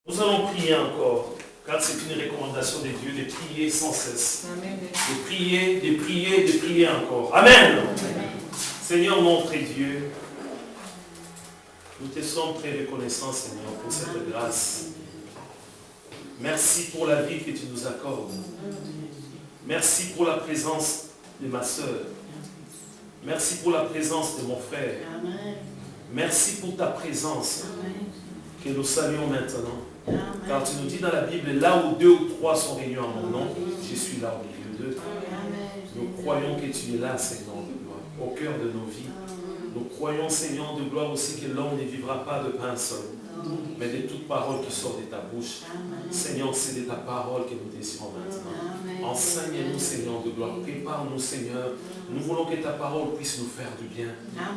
Nous allons prier encore, car c'est une recommandation de Dieu de prier sans cesse. Amen. De prier encore. Amen. Amen. Seigneur, notre Dieu, nous te sommes très reconnaissants, Seigneur, pour cette grâce. Merci pour la vie que tu nous accordes. Merci pour la présence de ma soeur. Merci pour la présence de mon frère. Merci pour ta présence que nous saluons maintenant. Car tu nous dis dans la Bible, là où 2 ou 3 sont réunis en mon nom, je suis là au milieu d'eux. Nous croyons que tu es là, Seigneur de gloire, au cœur de nos vies. Nous croyons, Seigneur de gloire, aussi que l'homme ne vivra pas de pain seul, mais de toute parole qui sort de ta bouche. Seigneur, c'est de ta parole que nous désirons maintenant. Enseigne-nous, Seigneur de gloire. Prépare-nous, Seigneur. Nous voulons que ta parole puisse nous faire du bien.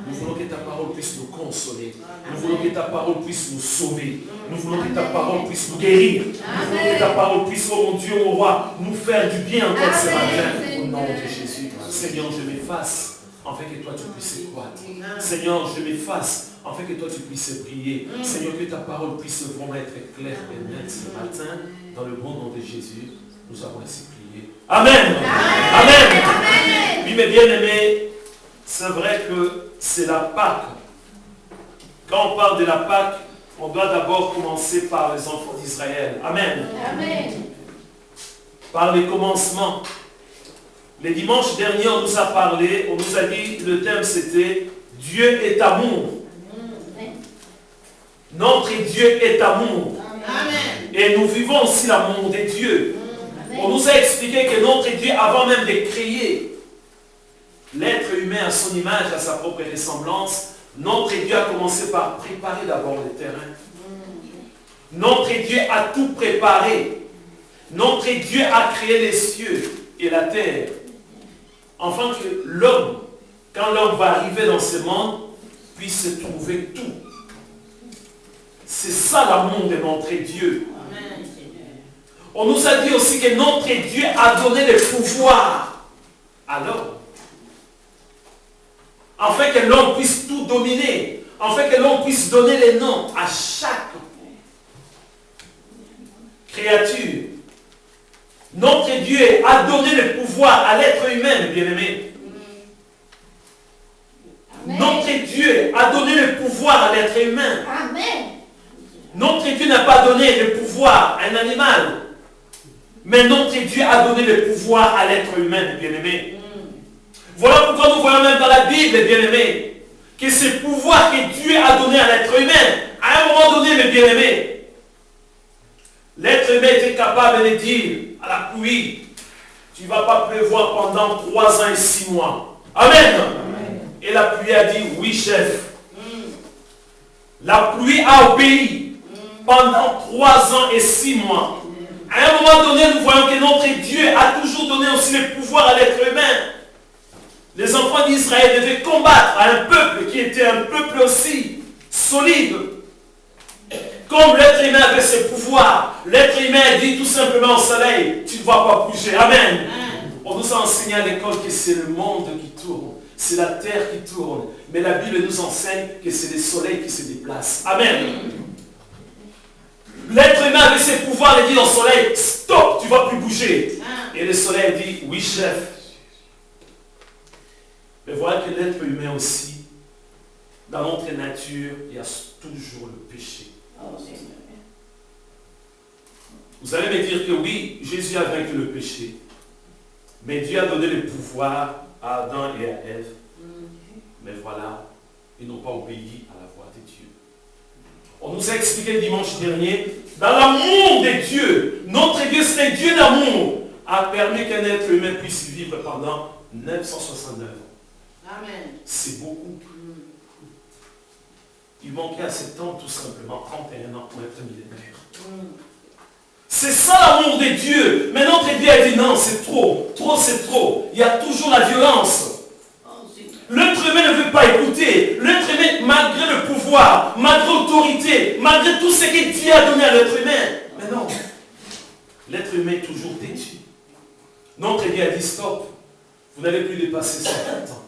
Nous voulons que ta parole puisse nous consoler. Nous voulons que ta parole puisse nous sauver. Nous voulons que ta parole puisse nous guérir. Nous voulons que ta parole puisse, oh mon Dieu, mon roi, nous faire du bien encore ce matin. Au nom de Jésus. Seigneur, je m'efface afin que toi tu puisses croître. Seigneur, je m'efface afin que toi tu puisses briller. Seigneur, que ta parole puisse vraiment être claire et nette ce matin. Dans le bon nom de Jésus, nous avons ainsi prié. Amen. Amen. Amen. Oui, mes bien-aimés, c'est vrai que c'est la Pâque. Quand on parle de la Pâque, on doit d'abord commencer par les enfants d'Israël. Amen. Amen. Par les commencements. Les dimanches derniers, on nous a parlé, on nous a dit, le thème c'était « Dieu est amour ». Notre Dieu est amour. Amen. Et nous vivons aussi l'amour de Dieu. Amen. On nous a expliqué que notre Dieu, avant même de créer l'être humain à son image, à sa propre ressemblance, notre Dieu a commencé par préparer d'abord le terrain. Notre Dieu a tout préparé. Notre Dieu a créé les cieux et la terre. Afin que l'homme, quand l'homme va arriver dans ce monde, puisse trouver tout. C'est ça l'amour de notre Dieu. Amen. On nous a dit aussi que notre Dieu a donné le pouvoir à l'homme. Afin que l'homme puisse tout dominer. Afin que l'homme puisse donner les noms à chaque créature. Notre Dieu a donné le pouvoir à l'être humain, bien-aimé. Notre Dieu a donné le pouvoir à l'être humain. Amen. Notre Dieu n'a pas donné le pouvoir à un animal. Mais notre Dieu a donné le pouvoir à l'être humain, bien-aimé. Voilà pourquoi nous voyons même dans la Bible, bien-aimé, que ce pouvoir que Dieu a donné à l'être humain, à un moment donné, mes bien-aimés, l'être humain était capable de dire à la pluie, tu ne vas pas pleuvoir pendant 3 ans et 6 mois. Amen. Amen. Et la pluie a dit, oui chef. La pluie a obéi pendant 3 ans et 6 mois. À un moment donné, nous voyons que notre Dieu a toujours donné aussi le pouvoir à l'être humain. Les enfants d'Israël devaient combattre un peuple qui était un peuple aussi solide. Comme l'être humain avait ses pouvoirs, l'être humain dit tout simplement au soleil, tu ne vas pas bouger. Amen. On nous a enseigné à l'école que c'est le monde qui tourne, c'est la terre qui tourne. Mais la Bible nous enseigne que c'est le soleil qui se déplace. Amen. L'être humain avait ses pouvoirs, il dit au soleil, stop, tu ne vas plus bouger. Et le soleil dit, oui chef. Mais voilà que l'être humain aussi, dans notre nature, il y a toujours le péché. Vous allez me dire que oui, Jésus a vaincu le péché. Mais Dieu a donné le pouvoir à Adam et à Ève. Mais voilà, ils n'ont pas obéi à la voix de Dieu. On nous a expliqué le dimanche dernier, dans l'amour de Dieu, notre Dieu, c'est un Dieu d'amour, a permis qu'un être humain puisse vivre pendant 969 ans. Amen. C'est beaucoup. Il manquait à 7 ans, tout simplement, 31 ans pour être millénaire. C'est ça l'amour de Dieu. Mais notre Dieu a dit non, c'est trop. Trop, c'est trop. Il y a toujours la violence. L'être humain ne veut pas écouter. L'être humain, malgré le pouvoir, malgré l'autorité, malgré tout ce que Dieu a donné à l'être humain. Mais non. L'être humain est toujours déçu. Notre Dieu a dit stop. Vous n'allez plus dépasser 120 ans.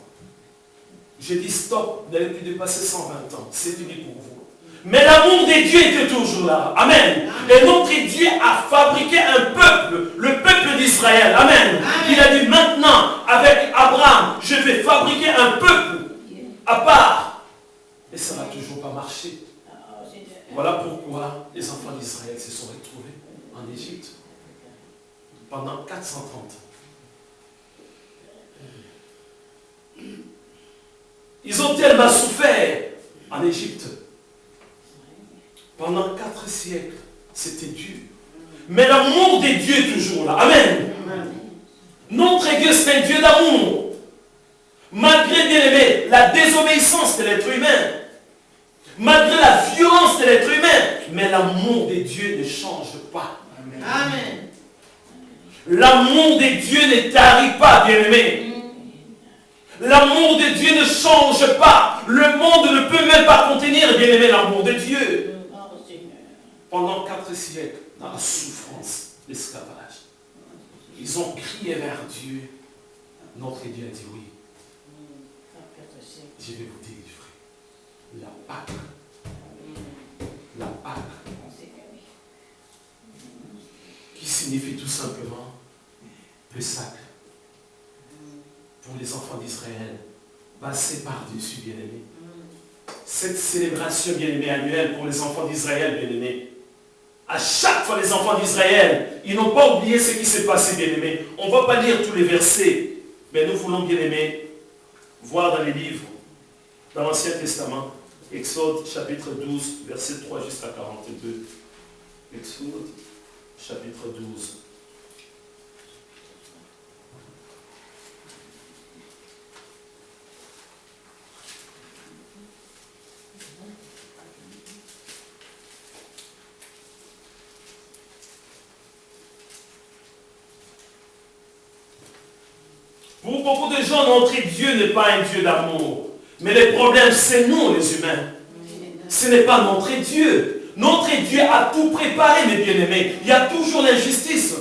J'ai dit stop, vous n'allez plus dépasser 120 ans. C'est fini pour vous. Mais l'amour de Dieu était toujours là. Amen. Et notre Dieu a fabriqué un peuple, le peuple d'Israël. Amen. Il a dit maintenant, avec Abraham, je vais fabriquer un peuple à part. Et ça n'a toujours pas marché. Voilà pourquoi les enfants d'Israël se sont retrouvés en Égypte pendant 430 ans. Ils ont tellement souffert en Égypte. Pendant 4 siècles, c'était dur. Mais l'amour de Dieu est toujours là. Amen. Notre Dieu, c'est un Dieu d'amour. Malgré, bien aimé, la désobéissance de l'être humain, malgré la violence de l'être humain, mais l'amour de Dieu ne change pas. Amen. L'amour de Dieu ne tarit pas, bien aimé. L'amour de Dieu ne change pas. Le monde ne peut même pas contenir, bien aimé, l'amour de Dieu. Pendant 4 siècles, dans la souffrance, l'esclavage, ils ont crié vers Dieu. Notre Dieu a dit oui. Je vais vous délivrer. La Pâque. La Pâque. Qui signifie tout simplement le sac. Pour les enfants d'Israël, passer par-dessus, bien-aimés. Cette célébration, bien-aimée, annuelle pour les enfants d'Israël, bien-aimés. À chaque fois, les enfants d'Israël, ils n'ont pas oublié ce qui s'est passé, bien-aimés. On ne va pas lire tous les versets, mais nous voulons, bien-aimés, voir dans les livres, dans l'Ancien Testament, Exode, chapitre 12, verset 3 jusqu'à 42. Exode, chapitre 12. Pour beaucoup de gens, notre Dieu n'est pas un Dieu d'amour. Mais le problème, c'est nous, les humains. Ce n'est pas notre Dieu. Notre Dieu a tout préparé, mes bien-aimés. Il y a toujours l'injustice.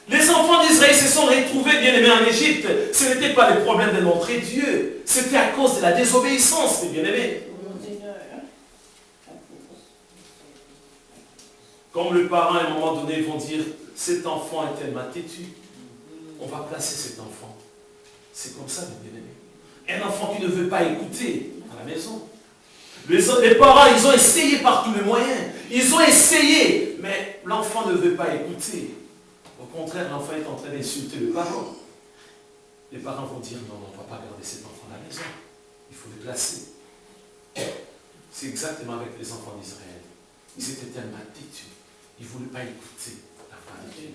Les enfants d'Israël se sont retrouvés, bien-aimés, en Égypte. Ce n'était pas le problème de notre Dieu. C'était à cause de la désobéissance, mes bien-aimés. Comme le parent, à un moment donné, vont dire, cet enfant est tellement têtu. On va placer cet enfant. C'est comme ça, mes bien-aimés. Un enfant qui ne veut pas écouter à la maison. Les parents, ils ont essayé par tous les moyens. Ils ont essayé, mais l'enfant ne veut pas écouter. Au contraire, l'enfant est en train d'insulter le parent. Les parents vont dire, non, on ne va pas garder cet enfant à la maison. Il faut le placer. C'est exactement avec les enfants d'Israël. Ils étaient tellement têtus. Ils ne voulaient pas écouter la parole de Dieu.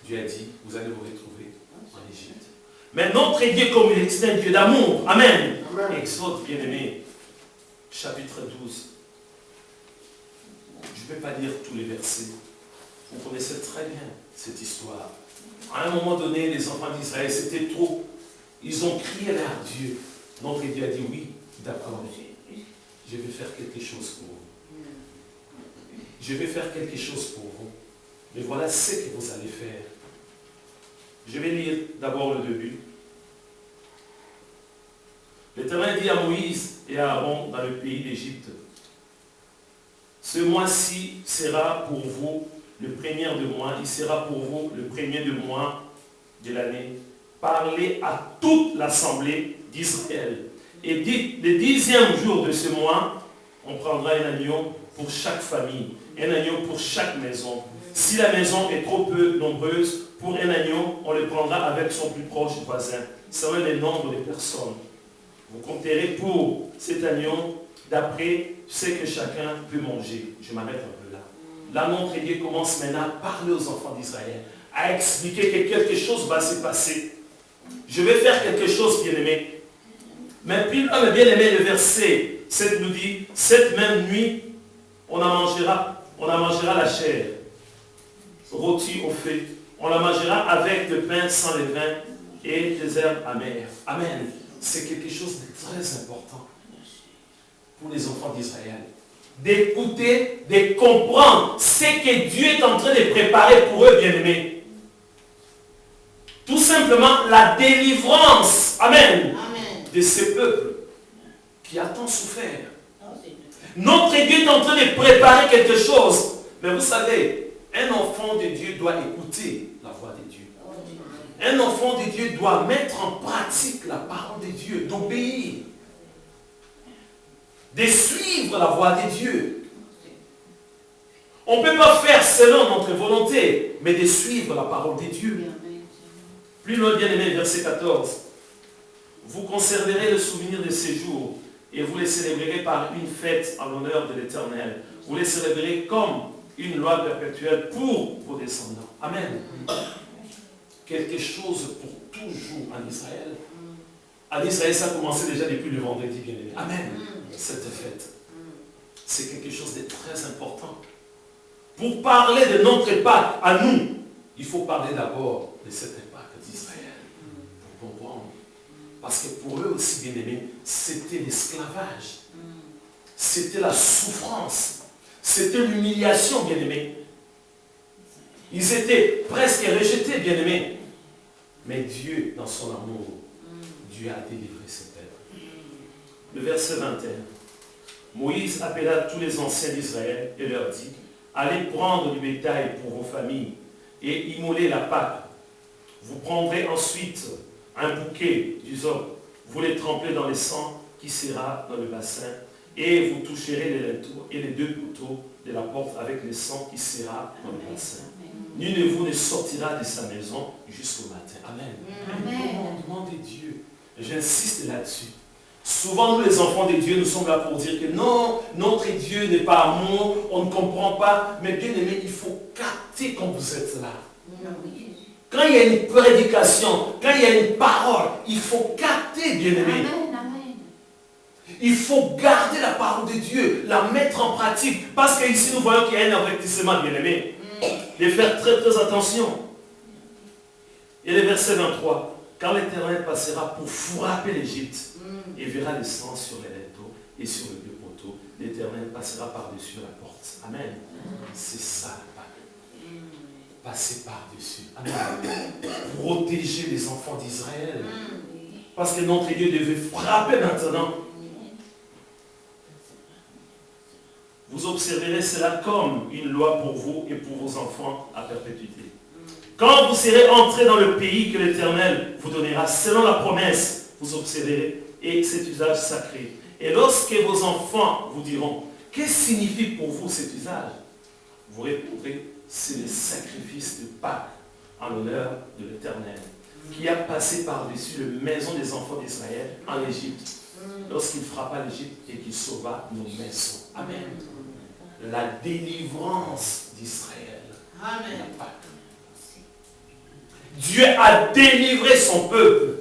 Dieu a dit, vous allez vous retrouver en Égypte. Mais notre Dieu, comme il est un Dieu d'amour. Amen. Amen. Exode, bien-aimé, chapitre 12. Je ne vais pas lire tous les versets. Vous connaissez très bien cette histoire. À un moment donné, les enfants d'Israël, c'était trop. Ils ont crié vers Dieu. Notre Dieu a dit, oui, d'accord, je vais faire quelque chose pour vous. Je vais faire quelque chose pour vous. Mais voilà ce que vous allez faire. Je vais lire d'abord le début. L'Éternel dit à Moïse et à Aaron dans le pays d'Égypte, ce mois-ci sera pour vous le premier de mois, il sera pour vous le premier de mois de l'année. Parlez à toute l'assemblée d'Israël. Et dites, le 10e jour de ce mois, on prendra un agneau pour chaque famille, un agneau pour chaque maison. Si la maison est trop peu nombreuse, pour un agneau, on le prendra avec son plus proche voisin. Ça va être le nombre de personnes. Vous compterez pour cet agneau d'après ce que chacun peut manger. Je m'arrête un peu là. Là, notre Dieu commence maintenant à parler aux enfants d'Israël, à expliquer que quelque chose va se passer. Je vais faire quelque chose, bien-aimé. Mais puis, bien-aimé, le verset 7 nous dit, cette même nuit, on en mangera la chair, rôtie au feu. On la mangera avec le pain sans levain et des herbes amères. Amen. C'est quelque chose de très important pour les enfants d'Israël. D'écouter, de comprendre ce que Dieu est en train de préparer pour eux, bien-aimés. Tout simplement la délivrance, amen, de ce peuple qui a tant souffert. Notre Dieu est en train de préparer quelque chose. Mais vous savez, un enfant de Dieu doit écouter la voix de Dieu. Un enfant de Dieu doit mettre en pratique la parole de Dieu, d'obéir, de suivre la voix de Dieu. On ne peut pas faire selon notre volonté, mais de suivre la parole de Dieu. Plus loin, bien aimé, verset 14. Vous conserverez le souvenir de ces jours et vous les célébrerez par une fête en l'honneur de l'Éternel. Vous les célébrerez comme une loi perpétuelle pour vos descendants. Amen. Quelque chose pour toujours en Israël. En Israël, ça a commencé déjà depuis le vendredi, bien aimé. Amen. Cette fête. C'est quelque chose de très important. Pour parler de notre Pâque à nous, il faut parler d'abord de cette Pâque d'Israël. Pour comprendre. Parce que pour eux aussi, bien aimés, c'était l'esclavage. C'était la souffrance. C'était l'humiliation, bien aimés. Ils étaient presque rejetés, bien aimés. Mais Dieu, dans son amour, Dieu a délivré ce peuple. Le verset 21. Moïse appela tous les anciens d'Israël et leur dit, allez prendre du bétail pour vos familles et immoler la Pâque. Vous prendrez ensuite un bouquet d'hysope, vous les trempez dans le sang qui sera dans le bassin et vous toucherez les linteaux et les 2 couteaux de la porte avec le sang qui sera dans le bassin. Nul de vous ne sortira de sa maison jusqu'au matin. Amen. Commandement de Dieu. J'insiste là-dessus. Souvent, nous les enfants de Dieu, nous sommes là pour dire que non, notre Dieu n'est pas amour, on ne comprend pas. Mais bien aimé, il faut capter quand vous êtes là. Quand il y a une prédication, quand il y a une parole, il faut capter, bien aimé. Il faut garder la parole de Dieu, la mettre en pratique. Parce qu'ici, nous voyons qu'il y a un avertissement, bien aimé. De faire très très attention. Et le verset 23. Quand l'Éternel passera pour frapper l'Égypte, et verra le sang sur les linteaux et sur le 2 poteaux, l'Éternel passera par-dessus la porte. Amen. C'est ça la Pâque. Passer par-dessus. Amen. Protéger les enfants d'Israël. Parce que notre Dieu devait frapper maintenant. Vous observerez cela comme une loi pour vous et pour vos enfants à perpétuité. Quand vous serez entrés dans le pays que l'Éternel vous donnera, selon la promesse, vous observerez et cet usage sacré. Et lorsque vos enfants vous diront, qu'est-ce que signifie pour vous cet usage? Vous répondrez, c'est le sacrifice de Pâques en l'honneur de l'Éternel, qui a passé par-dessus la maison des enfants d'Israël en Égypte, lorsqu'il frappa l'Égypte et qu'il sauva nos maisons. Amen. La délivrance d'Israël. Amen. La Pâque. Dieu a délivré son peuple.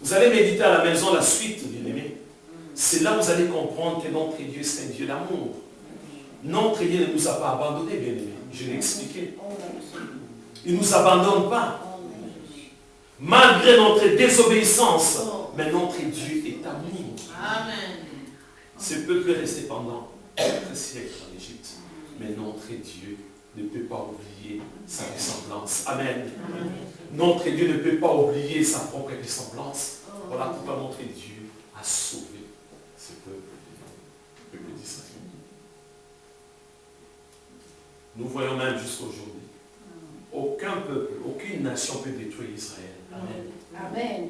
Vous allez méditer à la maison la suite, bien-aimés. C'est là que vous allez comprendre que notre Dieu, c'est un Dieu d'amour. Notre Dieu ne nous a pas abandonnés, bien-aimés. Je l'ai expliqué. Il ne nous abandonne pas. Malgré notre désobéissance, mais notre Dieu est amour. Amen. Ce peuple est resté pendant 4 siècles en Égypte. Mais notre Dieu ne peut pas oublier sa ressemblance. Amen. Amen. Notre Dieu ne peut pas oublier sa propre ressemblance. Voilà pourquoi notre Dieu a sauvé ce peuple, le peuple d'Israël. Nous voyons même jusqu'aujourd'hui, aucun peuple, aucune nation peut détruire Israël. Amen. Amen.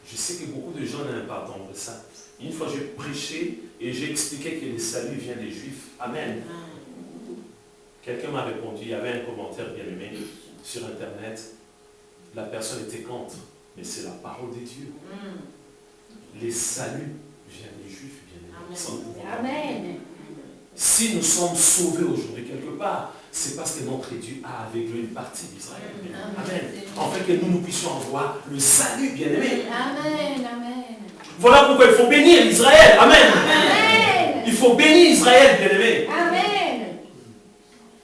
Je sais que beaucoup de gens n'aiment pas entendre ça. Une fois, j'ai prêché et j'ai expliqué que le salut vient des Juifs. Amen. Quelqu'un m'a répondu, il y avait un commentaire bien aimé sur Internet. La personne était contre, mais c'est la parole de Dieu. Les saluts viennent des Juifs, bien aimé. Amen. Si nous sommes sauvés aujourd'hui quelque part, c'est parce que notre Dieu a aveuglé une partie d'Israël. Amen. En fait, que nous puissions voir le salut, bien aimé. Amen. Amen. Voilà pourquoi il faut bénir Israël. Amen. Amen. Il faut bénir Israël, bien aimé. Amen.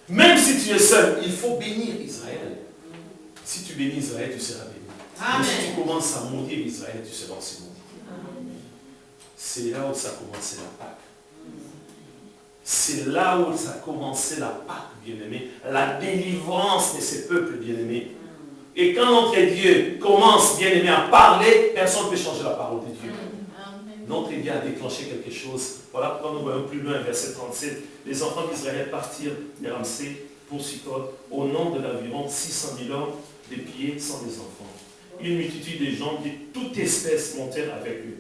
Même si tu es seul, il faut bénir Israël. Si tu bénis Israël, tu seras béni. Amen. Mais si tu commences à maudire Israël, tu seras aussi maudit. C'est là où ça a commencé la Pâque. C'est là où ça a commencé la Pâque, bien-aimé. La délivrance de ces peuples, bien-aimés. Et quand notre Dieu commence, bien-aimé, à parler, personne ne peut changer la parole de Dieu. notre idée a déclenché quelque chose. Voilà pourquoi nous voyons plus loin, verset 37. Les enfants d'Israël partirent de Ramsès pour Sukkot au nom de d'environ 600 000 hommes, des pieds sans des enfants. Une multitude de gens de toute espèce montèrent avec eux.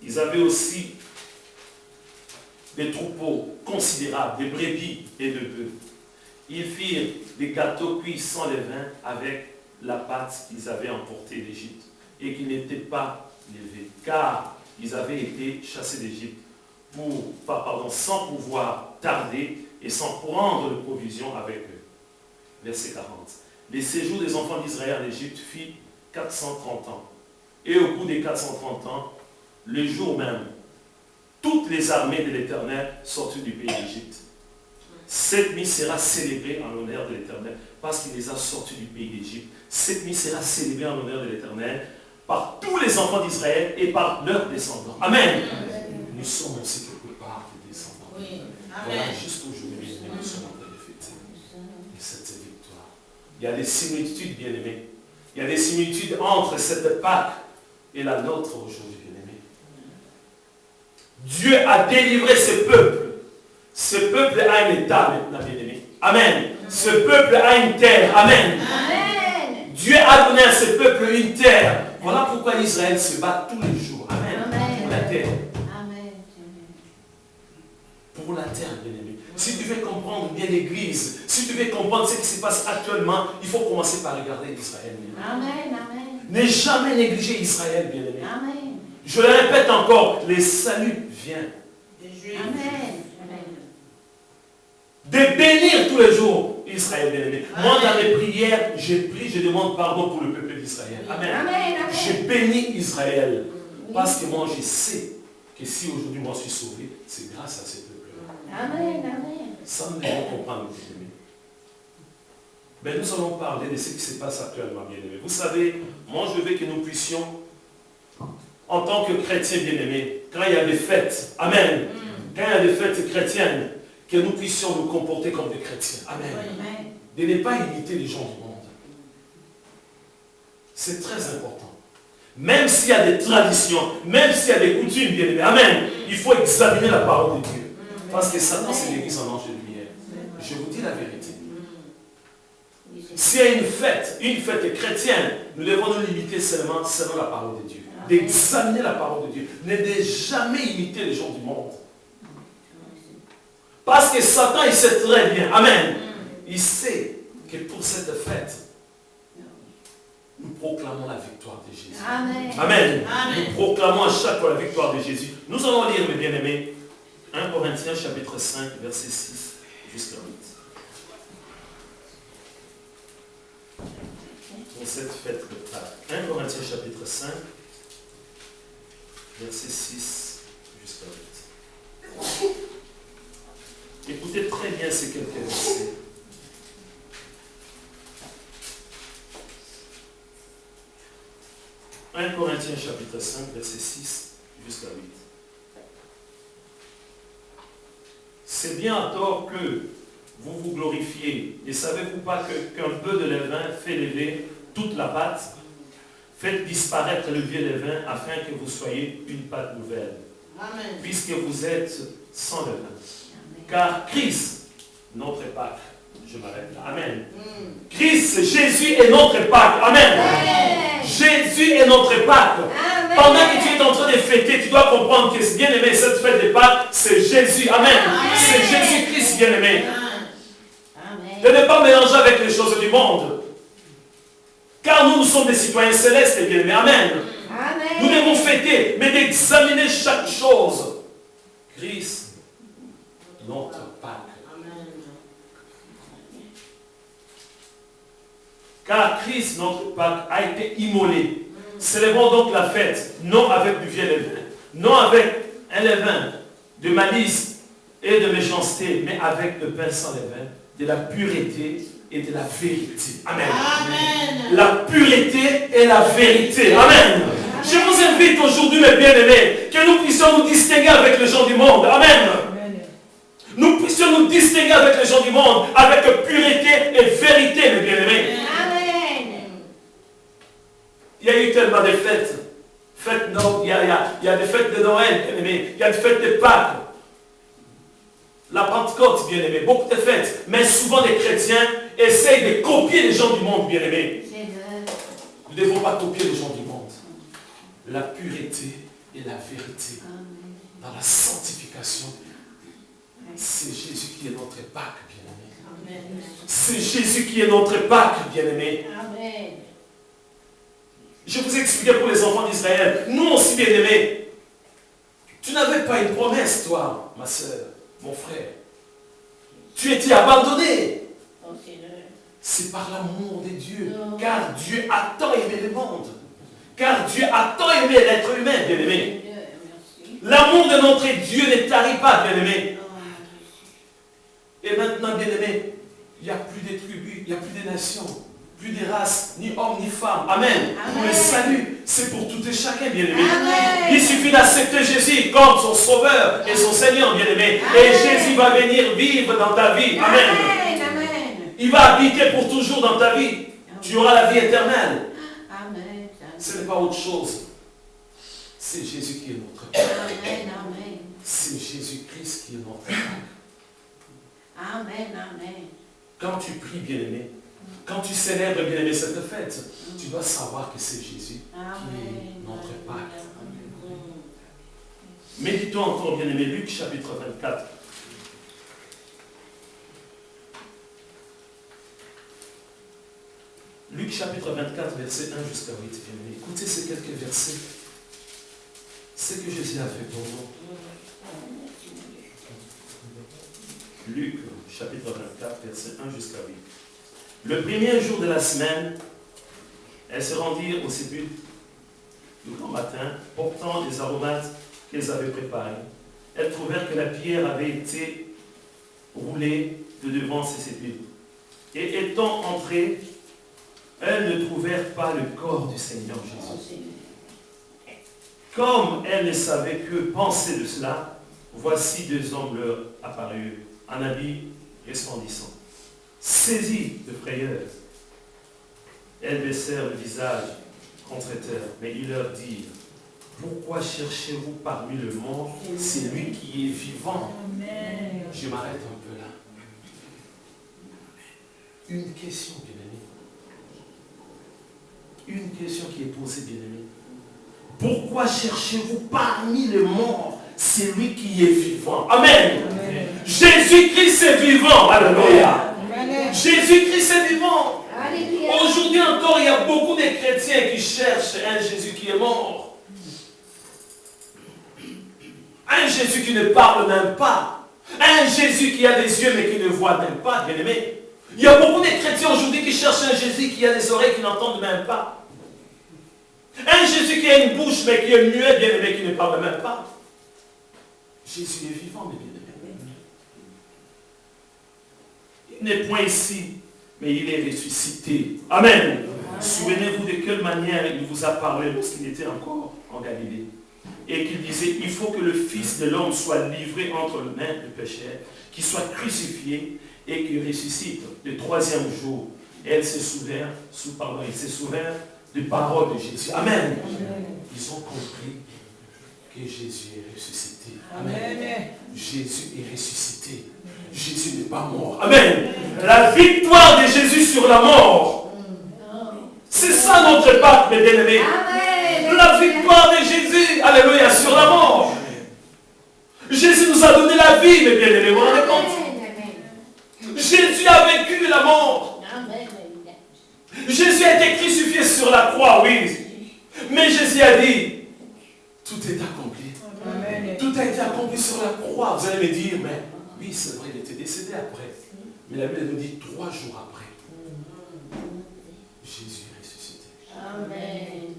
Ils avaient aussi des troupeaux considérables, des brebis et de bœufs. Ils firent des gâteaux cuits sans levain avec la pâte qu'ils avaient emportée d'Égypte et qui n'était pas levée, car ils avaient été chassés d'Égypte sans pouvoir tarder et sans prendre de provisions avec eux. Verset 40. Les séjours des enfants d'Israël en Égypte fit 430 ans. Et au bout des 430 ans, le jour même, toutes les armées de l'Éternel sortirent du pays d'Égypte. Cette nuit sera célébrée en l'honneur de l'Éternel parce qu'il les a sortis du pays d'Égypte. Cette nuit sera célébrée en l'honneur de l'Éternel par tous les enfants d'Israël et par leurs descendants. Amen. Nous sommes aussi quelque part des descendants. Oui. Voilà, jusqu'aujourd'hui, nous sommes en train de fêter cette victoire. Il y a des similitudes, bien-aimés. Il y a des similitudes entre cette Pâque et la nôtre aujourd'hui, bien-aimés. Dieu a délivré ce peuple. Ce peuple a un état maintenant, bien-aimé. Amen. Ce peuple a une terre. Amen. Amen. Dieu a donné à ce peuple une terre. Voilà pourquoi Israël se bat tous les jours. Amen. Amen. Pour la terre. Amen. Pour la terre, bien-aimé. Si tu veux comprendre bien l'Église, si tu veux comprendre ce qui se passe actuellement, il faut commencer par regarder Israël. Amen. Amen. Ne jamais négliger Israël, bien-aimé. Amen. Je le répète encore, le salut vient. Amen. De bénir tous les jours Israël, bien-aimé. Moi, dans mes prières, je prie, je demande pardon pour le peuple d'Israël. Amen. Amen. Je bénis Israël. Parce que moi, je sais que si aujourd'hui moi je suis sauvé, c'est grâce à ce peuple-là. Amen. Amen. Ça, nous devons comprendre, bien-aimé. Mais nous allons parler de ce qui se passe actuellement, bien-aimé. Vous savez, moi, je veux que nous puissions, en tant que chrétiens, bien-aimés, quand il y a des fêtes, amen, quand il y a des fêtes chrétiennes, que nous puissions nous comporter comme des chrétiens. Amen. Amen. De ne pas imiter les gens du monde. C'est très important. Même s'il y a des traditions, même s'il y a des coutumes, bien aimés, amen, il faut examiner la parole de Dieu. Parce que Satan, c'est l'église en ange de lumière. Je vous dis la vérité. S'il y a une fête chrétienne, nous devons nous limiter seulement selon la parole de Dieu. D'examiner la parole de Dieu. Ne de jamais imiter les gens du monde. Parce que Satan, il sait très bien, amen, il sait que pour cette fête, nous proclamons la victoire de Jésus. Amen. Amen. Amen. Nous proclamons à chaque fois la victoire de Jésus. Nous allons lire, mes bien-aimés, 1 Corinthiens chapitre 5, verset 6 jusqu'à 8. Pour cette fête de Pâques. 1 Corinthiens chapitre 5, verset 6 jusqu'à 8. Écoutez très bien ces quelques versets. « 1 Corinthiens chapitre 5, verset 6 jusqu'à 8. C'est bien à tort que vous vous glorifiez. Ne savez-vous pas qu'un peu de levain fait lever toute la pâte? Faites disparaître le vieux levain afin que vous soyez une pâte nouvelle. Amen. Puisque vous êtes sans levain. Car Christ, notre Pâque, je m'arrête là, amen. Christ, Jésus est notre Pâque, amen. Amen. Jésus est notre Pâque. Amen. Pendant que tu es en train de fêter, tu dois comprendre que, bien aimé, cette fête de Pâques, c'est Jésus, amen. C'est Jésus-Christ, bien aimé. De ne pas mélanger avec les choses du monde. Car nous sommes des citoyens célestes, bien aimé, amen. Amen. Nous devons fêter, mais d'examiner chaque chose. Christ, notre Pâque. Car Christ, notre Pâque, a été immolé. Célébrons donc la fête, non avec du vieux levain, non avec un levain de malice et de méchanceté, mais avec le pain sans levain, de la pureté et de la vérité. Amen. Amen. La pureté et la vérité. Amen. Je vous invite aujourd'hui, mes bien-aimés, que nous puissions nous distinguer avec les gens du monde. Amen. Nous puissions nous distinguer avec les gens du monde, avec pureté et vérité, mes bien-aimés. Amen. Il y a eu tellement de fêtes. Il y a des fêtes une fête de Pâques. La Pentecôte, bien-aimé, beaucoup de fêtes. Mais souvent les chrétiens essayent de copier les gens du monde, bien-aimé. Nous ne devons pas copier les gens du monde. La pureté et la vérité. Dans la sanctification. C'est Jésus qui est notre Pâques, bien-aimé. C'est Jésus qui est notre Pâques, bien-aimé. Je vous ai expliqué pour les enfants d'Israël. Nous aussi, bien-aimés. Tu n'avais pas une promesse, toi, ma soeur, mon frère. Tu étais abandonné. C'est par l'amour de Dieu. Car Dieu a tant aimé le monde. Car Dieu a tant aimé l'être humain, bien-aimé. L'amour de notre Dieu ne tarit pas, bien-aimé. Et maintenant, bien-aimé, il n'y a plus de tribus, il n'y a plus de nations, plus de races, ni hommes, ni femmes. Amen. Pour le salut, c'est pour tout et chacun, bien-aimé. Il suffit d'accepter Jésus comme son sauveur et son Seigneur, bien-aimé. Et Jésus va venir vivre dans ta vie. Amen. Il va habiter pour toujours dans ta vie. Tu auras la vie éternelle. Ce n'est pas autre chose. C'est Jésus qui est notre Père. C'est Jésus-Christ qui est notre Père. Quand tu pries, bien-aimé, quand tu célèbres, bien-aimé, cette fête, tu dois savoir que c'est Jésus qui est notre Père. Méditons encore, bien-aimé, Luc chapitre 24. Luc chapitre 24, verset 1 jusqu'à 8. Bien-aimé, écoutez ces quelques versets. Ce que Jésus a fait pour nous. Luc chapitre 24, verset 1 jusqu'à 8. Le premier jour de la semaine, elles se rendirent au sépulcre du grand matin, portant des aromates qu'elles avaient préparés. Elles trouvèrent que la pierre avait été roulée de devant ces sépulcres. Et étant entrées, elles ne trouvèrent pas le corps du Seigneur Jésus. Comme elles ne savaient que penser de cela, voici deux hommes leur apparurent, en habit resplendissant. Saisies de frayeur, elles baissèrent le visage contre terre, mais ils leur dirent, pourquoi cherchez-vous parmi le monde celui qui est vivant? Amen. Je m'arrête un peu là. Une question, bien-aimé. Une question qui est posée, bien-aimé. Pourquoi cherchez-vous parmi les morts celui qui est vivant? Amen. Amen. Jésus-Christ est vivant. Alléluia. Jésus-Christ est vivant. Aujourd'hui encore, il y a beaucoup de chrétiens qui cherchent un Jésus qui est mort. Un Jésus qui ne parle même pas. Un Jésus qui a des yeux mais qui ne voit même pas, bien aimé. Il y a beaucoup de chrétiens aujourd'hui qui cherchent un Jésus qui a des oreilles qui n'entendent même pas. Un Jésus qui a une bouche mais qui est muet, bien aimé, qui ne parle même pas. Jésus est vivant, mes bien-aimés. Il n'est point ici, mais il est ressuscité. Amen. Amen. Souvenez-vous de quelle manière il vous a parlé lorsqu'il était encore en Galilée. Et qu'il disait, il faut que le Fils de l'homme soit livré entre les mains du pécheur, qu'il soit crucifié et qu'il ressuscite le troisième jour. Et elle se souvient, ils se souviennent des paroles de Jésus. Amen. Amen. Ils ont compris que Jésus est ressuscité. Amen. Jésus est ressuscité. Jésus n'est pas mort. Amen. La victoire de Jésus sur la mort. C'est ça notre Pâques, mes bien-aimés. La victoire de Jésus, alléluia, sur la mort. Jésus nous a donné la vie, mes bien-aimés. Vous vous rendez compte? Jésus a vécu la mort. Jésus a été crucifié sur la croix, oui. Mais Jésus a dit, tout est accompli. Amen. Tout a été accompli sur la croix. Vous allez me dire, mais oui, c'est vrai, il était décédé après. Mais la Bible nous dit 3 jours après. Jésus est ressuscité. Amen.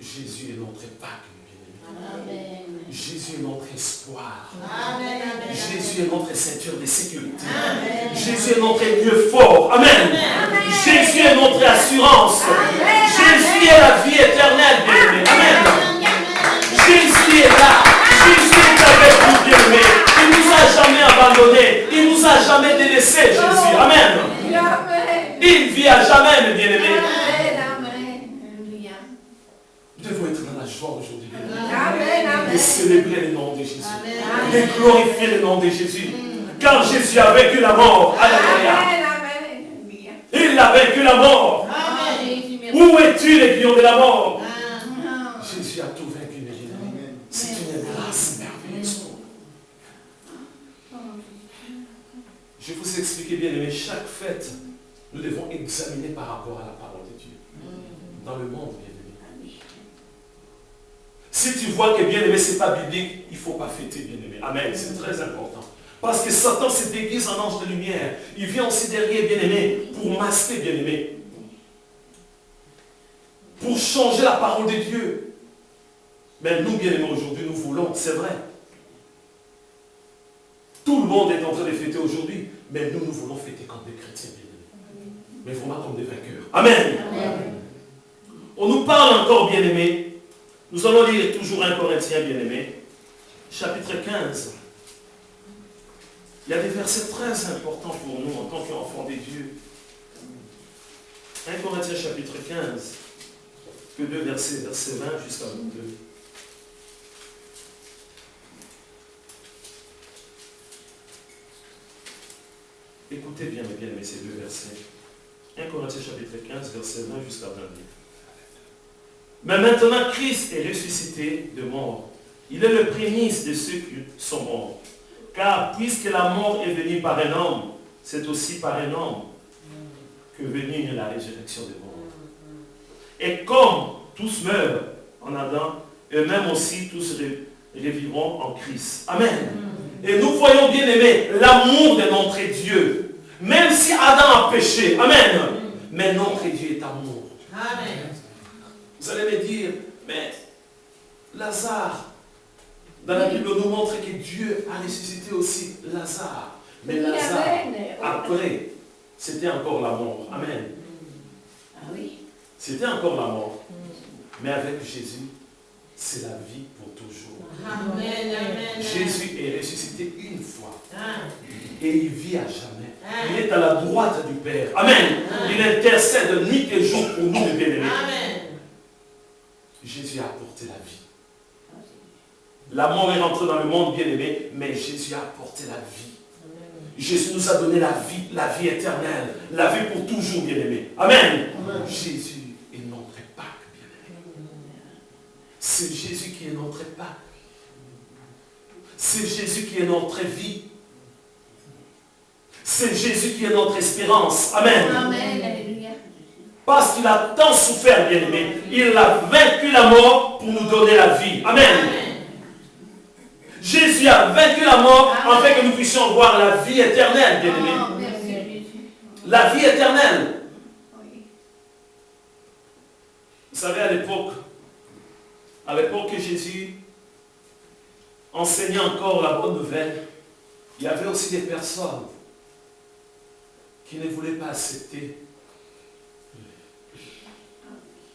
Jésus est notre Pâques, bien-aimé. Jésus est notre espoir. Amen. Jésus est notre ceinture de sécurité. Amen. Jésus est notre lieu fort. Amen. Amen. Jésus est notre assurance. Amen. Jésus est la vie éternelle, bien-aimé. Amen. Jésus est là. Jésus est avec nous, bien-aimé. Il ne nous a jamais abandonnés. Il ne nous a jamais délaissés, Jésus. Amen. Il vit à jamais, mes bien-aimés. Nous devons être dans la joie. joie aujourd'hui. Amen. De célébrer le nom de Jésus. De glorifier le nom de Jésus. Car Jésus a vaincu la mort. Alléluia. Il a vaincu la mort. Où es-tu, les lions de la mort? Jésus a tout vaincu, mes bien-aimés. C'est une grâce merveilleuse pour nous. Je vais vous expliquer, bien aimé, chaque fête, nous devons examiner par rapport à la parole de Dieu. Dans le monde, bien aimé. Si tu vois que bien aimé, ce n'est pas biblique, il ne faut pas fêter, bien aimé. Amen, c'est très important. Parce que Satan se déguise en ange de lumière. Il vient aussi derrière, bien aimé, pour masquer, bien aimé. Pour changer la parole de Dieu. Mais nous, bien aimés, aujourd'hui, nous voulons, c'est vrai. Tout le monde est en train de fêter aujourd'hui, mais nous voulons fêter comme des chrétiens, bien aimés. Mais vraiment comme des vainqueurs. Amen. Amen. On nous parle encore, bien aimés. Nous allons lire toujours 1 Corinthiens, bien aimés, chapitre 15. Il y a des versets très importants pour nous en tant qu'enfants de Dieu. 1 Corinthiens, chapitre 15. Que 2 versets, verset 20 jusqu'à 22. Écoutez bien, mes bien-aimés, ces 2 versets. 1 Corinthiens chapitre 15, verset 20 jusqu'à 22. Mais maintenant, Christ est ressuscité de mort. Il est le prémice de ceux qui sont morts. Car puisque la mort est venue par un homme, c'est aussi par un homme que venue la résurrection des morts. Et comme tous meurent en Adam, eux-mêmes aussi tous revivront en Christ. Amen. Et nous voyons, bien aimés, l'amour de notre Dieu. Même si Adam a péché. Amen. Mais notre Dieu est amour. Amen. Vous allez me dire, mais Lazare, dans la Bible, nous montre que Dieu a ressuscité aussi Lazare. Mais Lazare, après, c'était encore la mort. Amen. Ah oui. C'était encore la mort. Mais avec Jésus, c'est la vie pour toujours. Amen. Jésus est ressuscité une fois. Et il vit à jamais. Il est à la droite du Père. Amen. Il intercède nuit et jour pour nous, les bien-aimés. Jésus a apporté la vie. La mort est rentrée dans le monde, bien-aimé, mais Jésus a apporté la vie. Jésus nous a donné la vie éternelle, la vie pour toujours, bien-aimé. Amen. Jésus est notre Pâque, bien-aimé. C'est Jésus qui est notre Pâque. C'est Jésus qui est notre vie. C'est Jésus qui est notre espérance. Amen. Amen. Parce qu'il a tant souffert, bien-aimé. Il a vaincu la mort pour nous donner la vie. Amen. Jésus a vaincu la mort afin que nous puissions voir la vie éternelle, bien-aimé. La vie éternelle. Vous savez, à l'époque que Jésus enseignait encore la bonne nouvelle, il y avait aussi des personnes qui ne voulaient pas accepter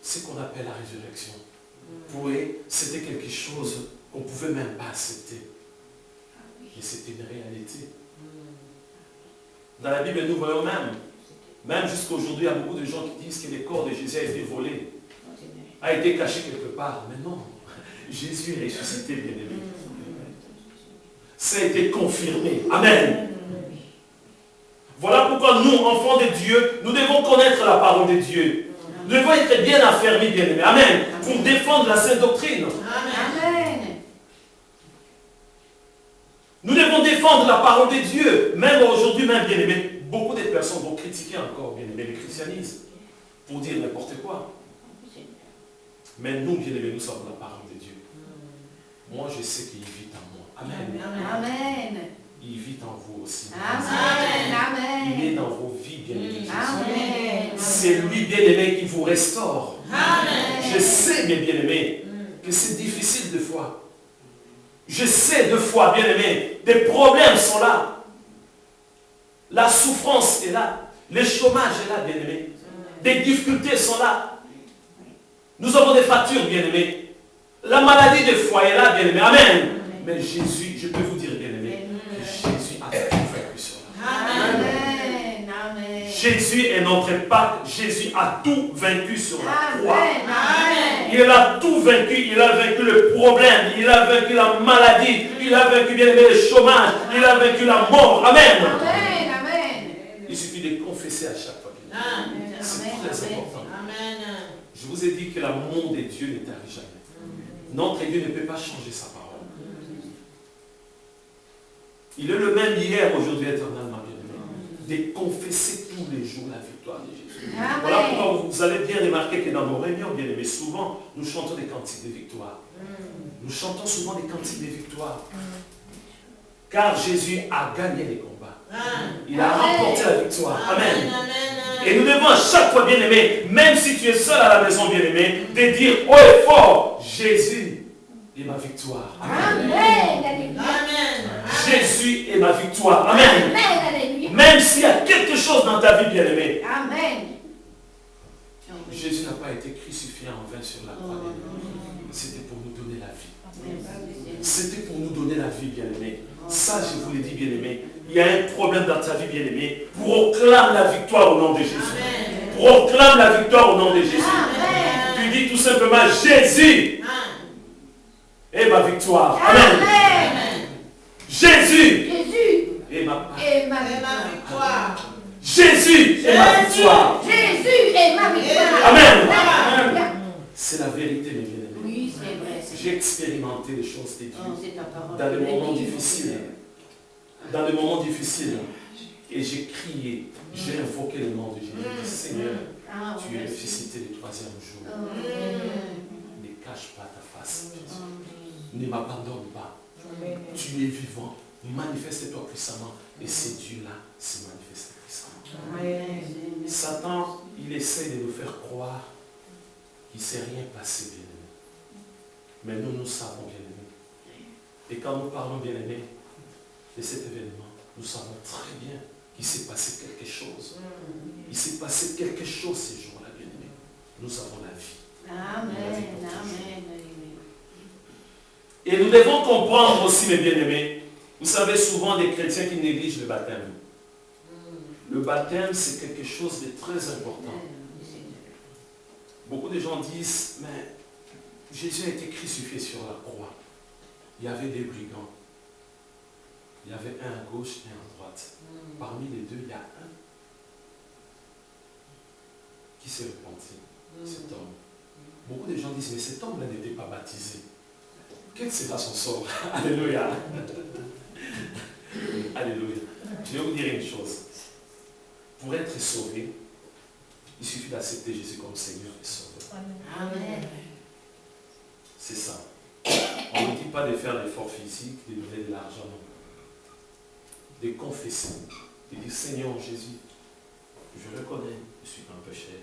ce qu'on appelle la résurrection. Pour eux, c'était quelque chose qu'on ne pouvait même pas accepter. Mais c'était une réalité. Dans la Bible, nous voyons même jusqu'à aujourd'hui, il y a beaucoup de gens qui disent que le corps de Jésus a été volé, a été caché quelque part. Mais non, Jésus est ressuscité, bien-aimé. Ça a été confirmé. Amen. Voilà pourquoi nous, enfants de Dieu, nous devons connaître la parole de Dieu. Nous devons être bien affermis, bien-aimés. Amen. Pour défendre la sainte doctrine. Amen. Nous devons défendre la parole de Dieu. Même aujourd'hui, même, bien-aimés, beaucoup de personnes vont critiquer encore, bien-aimés, le christianisme. Pour dire n'importe quoi. Mais nous, bien-aimés, nous sommes la parole de Dieu. Moi, je sais qu'il vit en moi. Amen. Amen. Il vit en vous aussi. Amen. Il est dans vos vies, bien-aimés. Amen. C'est lui, bien-aimé, qui vous restaure. Amen. Je sais, mes bien-aimés, que c'est difficile des fois. Je sais des fois, bien-aimés, des problèmes sont là. La souffrance est là. Le chômage est là, bien-aimés. Des difficultés sont là. Nous avons des factures, bien-aimés. La maladie des foies est là, bien-aimés. Amen. Mais Jésus, je peux vous dire, bien-aimés, Jésus a tout vaincu sur la. Amen. Amen. Jésus est notre Pâques. Jésus a tout vaincu sur la croix. Amen. Il a tout vaincu. Il a vaincu le problème. Il a vaincu la maladie. Il a vaincu, bien aimé, le chômage. Il a vaincu la mort. Amen. Amen. Amen. Il suffit de confesser à chaque fois. Amen. C'est très important. Amen. Je vous ai dit que l'amour de Dieu ne t'arrive jamais. Notre Dieu ne peut pas changer sa parole. Il est le même hier, aujourd'hui, éternellement, bien aimé. De confesser tous les jours la victoire de Jésus. Amen. Voilà pourquoi vous allez bien remarquer que dans nos réunions, bien aimés, souvent, nous chantons des cantiques de victoire. Nous chantons souvent des cantiques de victoire. Car Jésus a gagné les combats. Il a remporté la victoire. Amen. Et nous devons à chaque fois, bien aimé, même si tu es seul à la maison, bien aimé, de dire haut et fort, Jésus est ma victoire. Amen. Amen. Jésus est ma victoire. Amen. Amen. Même s'il y a quelque chose dans ta vie, bien aimé, Amen. Jésus n'a pas été crucifié en vain sur la croix. C'était pour nous donner la vie. C'était pour nous donner la vie, bien aimé. Ça, je vous l'ai dit, bien aimé. Il y a un problème dans ta vie, bien aimé. Proclame la victoire au nom de Jésus. Proclame la victoire au nom de Jésus. Tu dis tout simplement, Jésus est ma victoire. Amen. Jésus est ma victoire. Jésus est ma victoire. Jésus est ma victoire. Amen. C'est la vérité, mes bien-aimés. Oui, c'est vrai. J'ai expérimenté les choses de Dieu C'est ta parole. dans des moments difficiles. Dans des moments difficiles. Et j'ai crié, j'ai invoqué le nom de Jésus. Seigneur, tu es ressuscité le troisième jour. Ne cache pas ta face. Ne m'abandonne pas. Tu es vivant. Manifeste-toi puissamment. Et ce Dieu-là se manifeste puissamment. Satan, il essaie de nous faire croire qu'il ne s'est rien passé, bien-aimé. Mais nous savons, bien-aimé. Et quand nous parlons, bien-aimé, de cet événement, nous savons très bien qu'il s'est passé quelque chose. Il s'est passé quelque chose ces jours-là, bien-aimé. Nous avons la vie. Amen. Amen. Et nous devons comprendre aussi, mes bien-aimés, vous savez souvent des chrétiens qui négligent le baptême. Le baptême, c'est quelque chose de très important. Beaucoup de gens disent, mais Jésus a été crucifié sur la croix. Il y avait des brigands. Il y avait un à gauche et un à droite. Parmi les deux, il y a un qui s'est repenti, cet homme. Beaucoup de gens disent, mais cet homme-là n'était pas baptisé. Quel sera son sort? Alléluia. Alléluia. Je vais vous dire une chose. Pour être sauvé, il suffit d'accepter Jésus comme Seigneur et Sauveur. Amen. C'est ça. On ne dit pas de faire l'effort physique, de donner de l'argent, non. De confesser, de dire Seigneur Jésus, je reconnais, je suis un pécheur,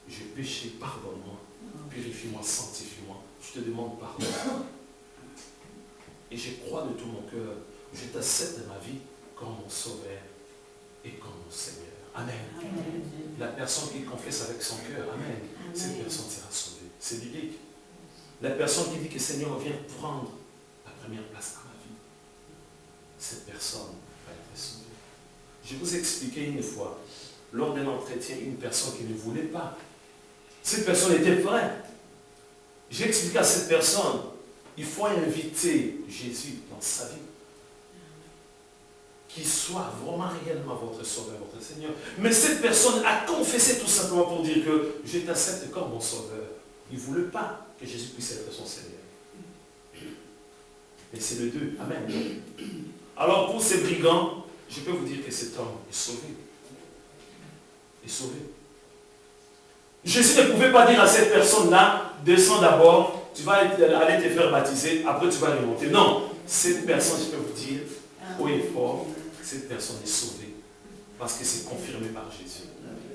j'ai péché, pardonne-moi, purifie-moi, sanctifie-moi, je te demande pardon. Et je crois de tout mon cœur, je t'accepte dans ma vie comme mon Sauveur et comme mon Seigneur. Amen. Amen. La personne qui confesse avec son cœur, amen, cette personne sera sauvée. C'est biblique. La personne qui dit que Seigneur vient prendre la première place dans ma vie, cette personne va être sauvée. Je vous ai expliqué une fois, lors d'un entretien, une personne qui ne voulait pas. Cette personne était vraie. J'ai expliqué à cette personne, il faut inviter Jésus dans sa vie. Qu'il soit vraiment réellement votre Sauveur, votre Seigneur. Mais cette personne a confessé tout simplement pour dire que je t'accepte comme mon Sauveur. Il ne voulait pas que Jésus puisse être son Seigneur. Mais c'est le deux. Amen. Alors pour ces brigands, je peux vous dire que cet homme est sauvé. Est sauvé. Jésus ne pouvait pas dire à cette personne-là, descends d'abord, tu vas aller te faire baptiser, après tu vas remonter. Non, cette personne, je peux vous dire, haut et fort, cette personne est sauvée. Parce que c'est confirmé par Jésus.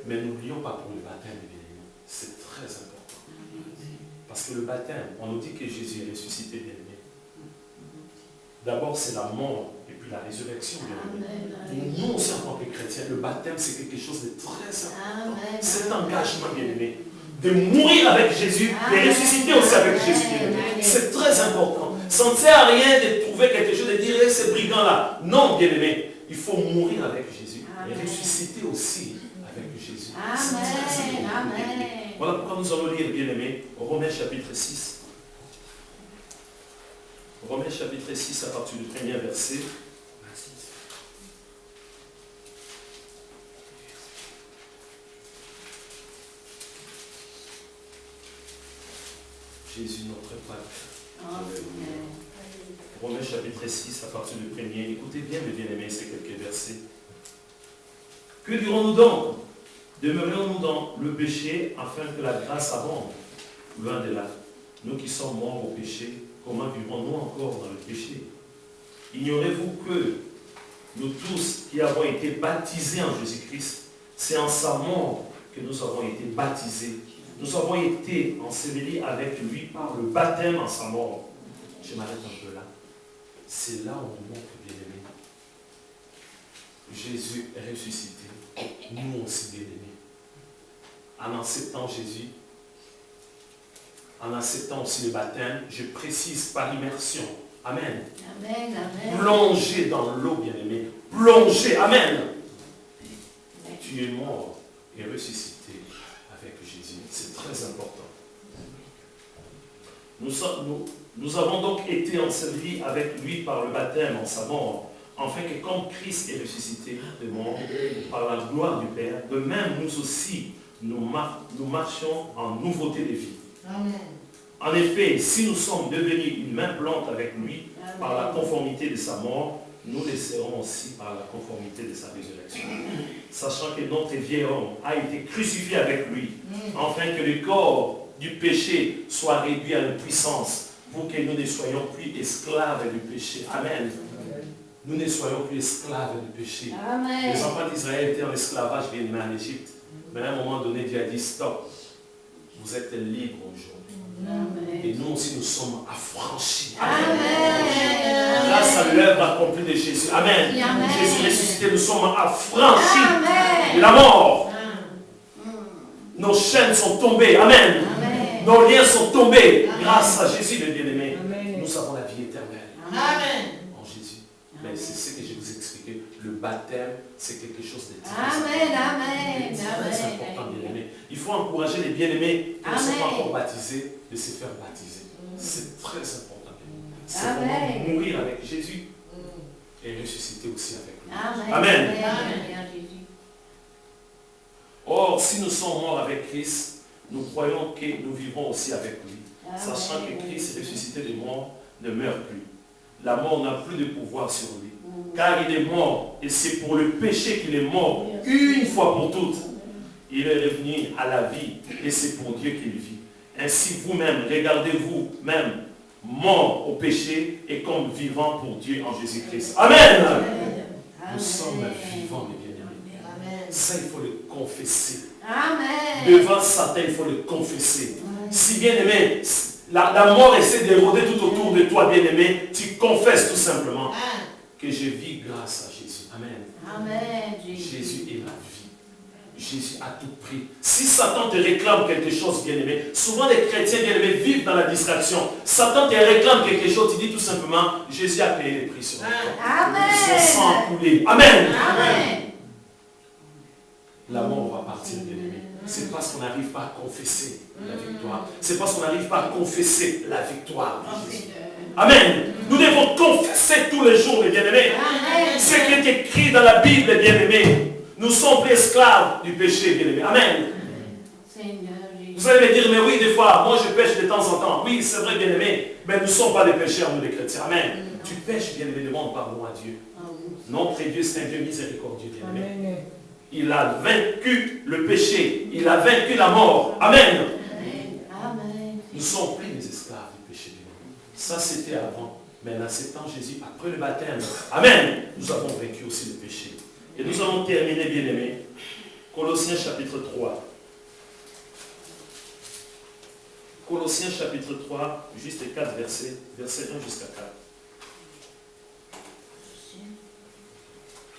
Mais n'oublions pas pour le baptême, c'est très important. Parce que le baptême, on nous dit que Jésus est ressuscité, bien aimé. D'abord, c'est la mort et puis la résurrection, bien aimé. Nous aussi, en tant que chrétiens, le baptême, c'est quelque chose de très important. C'est un engagement, bien aimé. De mourir avec Jésus, de ressusciter aussi avec Jésus, bien aimé. C'est très important. Ça ne sert à rien de trouver quelque chose, de dire, ces brigands-là. Non, bien aimé. Il faut mourir avec Jésus et ressusciter aussi avec Jésus. Amen. Amen. Voilà pourquoi nous allons lire, bien-aimés, Romains chapitre 6. Romains chapitre 6 à partir du premier verset. Jésus, notre Père. Amen. Romains chapitre 6 à partir du premier. Écoutez bien, mes bien-aimés, ces quelques versets. Que dirons-nous donc? Demeurons-nous dans le péché afin que la grâce abonde? Loin de là. Nous qui sommes morts au péché, comment vivrons-nous encore dans le péché? Ignorez-vous que nous tous qui avons été baptisés en Jésus-Christ, c'est en sa mort que nous avons été baptisés. Nous avons été ensevelis avec lui par le baptême en sa mort. Je m'arrête un peu là. C'est là où on montre, bien-aimé. Jésus est ressuscité. Nous aussi, bien-aimés. En acceptant Jésus, en acceptant aussi le baptême, je précise par immersion. Amen. Amen. Amen. Plongez dans l'eau, bien-aimé. Plongez. Amen. Tu es mort et ressuscité avec Jésus. C'est très important. Nous avons donc été ensevelis avec lui par le baptême en sa mort, afin que comme Christ est ressuscité de mort par la gloire du Père, de même nous aussi, nous marchions en nouveauté de vie. Amen. En effet, si nous sommes devenus une même plante avec lui, par la conformité de sa mort, nous le serons aussi par la conformité de sa résurrection. Sachant que notre vieil homme a été crucifié avec lui, afin que le corps du péché soit réduit à l'impuissance, pour que nous ne soyons plus esclaves du péché. Amen. Nous ne soyons plus esclaves du péché. Amen. Les enfants d'Israël étaient en esclavage bien en Égypte. Mais à un moment donné, Dieu a dit stop. Vous êtes libres aujourd'hui. Amen. Et nous aussi, nous sommes affranchis. Amen. Grâce à l'œuvre accomplie de Jésus. Amen. Amen. Jésus ressuscité, nous sommes affranchis Amen. de la mort. Amen. Nos chaînes sont tombées. Amen. Amen. Nos liens sont tombés. Amen. Grâce à Jésus, le bien-aimé. Amen. Nous avons la vie éternelle Amen. en Jésus. Mais c'est ce que je vous ai expliqué. Le baptême, c'est quelque chose de très Amen. Amen. très Amen. important, bien-aimés. Il faut encourager les bien-aimés qui ne sont pas Amen. encore baptisés de se faire baptiser. C'est très important. C'est Amen. vraiment mourir avec Jésus et ressusciter aussi avec lui. Amen. Amen. Amen. Jésus. Or, si nous sommes morts avec Christ, nous croyons que nous vivrons aussi avec lui. Sachant que Christ ressuscité des morts ne meurt plus. La mort n'a plus de pouvoir sur lui. Car il est mort, et c'est pour le péché qu'il est mort, une fois pour toutes. Il est revenu à la vie, et c'est pour Dieu qu'il vit. Ainsi vous-même, regardez-vous même mort au péché, et comme vivant pour Dieu en Jésus-Christ. Amen. Nous sommes vivants, mes bien-aimés. Amen. Ça, il faut le confesser. Amen. Devant Satan, il faut le confesser. Si bien-aimé, la mort essaie d'éroder tout autour de toi, bien-aimé, tu confesses tout simplement que je vis grâce à Jésus. Amen. Amen. Jésus. Jésus est ma vie. Jésus a tout pris. Si Satan te réclame quelque chose, bien-aimé, souvent les chrétiens bien-aimés vivent dans la distraction. Satan te réclame quelque chose, tu dis tout simplement, Jésus a payé le prix sur toi. Son sang a coulé. Amen. Amen. La mort va partir, bien-aimé. C'est parce qu'on n'arrive pas à confesser la victoire. C'est parce qu'on n'arrive pas à confesser la victoire de Jésus. Amen. Nous devons confesser tous les jours, les bien-aimés. Ce qui est écrit dans la Bible, bien-aimés. Nous sommes plus esclaves du péché, bien-aimés. Amen. Seigneur Jésus. Vous allez me dire, mais oui, des fois, moi je pêche de temps en temps. Oui, c'est vrai, bien-aimés. Mais nous ne sommes pas des pécheurs, nous les chrétiens. Amen. Tu pêches, bien-aimé, demande pardon à Dieu. Notre Dieu, c'est un Dieu miséricordieux, bien-aimé. Amen. Il a vaincu le péché. Il a vaincu la mort. Amen. Amen. Nous sommes plus des esclaves du péché. Ça, c'était avant. Mais en acceptant Jésus, après le baptême, Amen, nous avons vaincu aussi le péché. Et nous allons terminer, bien-aimés, Colossiens chapitre 3. Colossiens chapitre 3, juste 4 versets, verset 1 jusqu'à 4.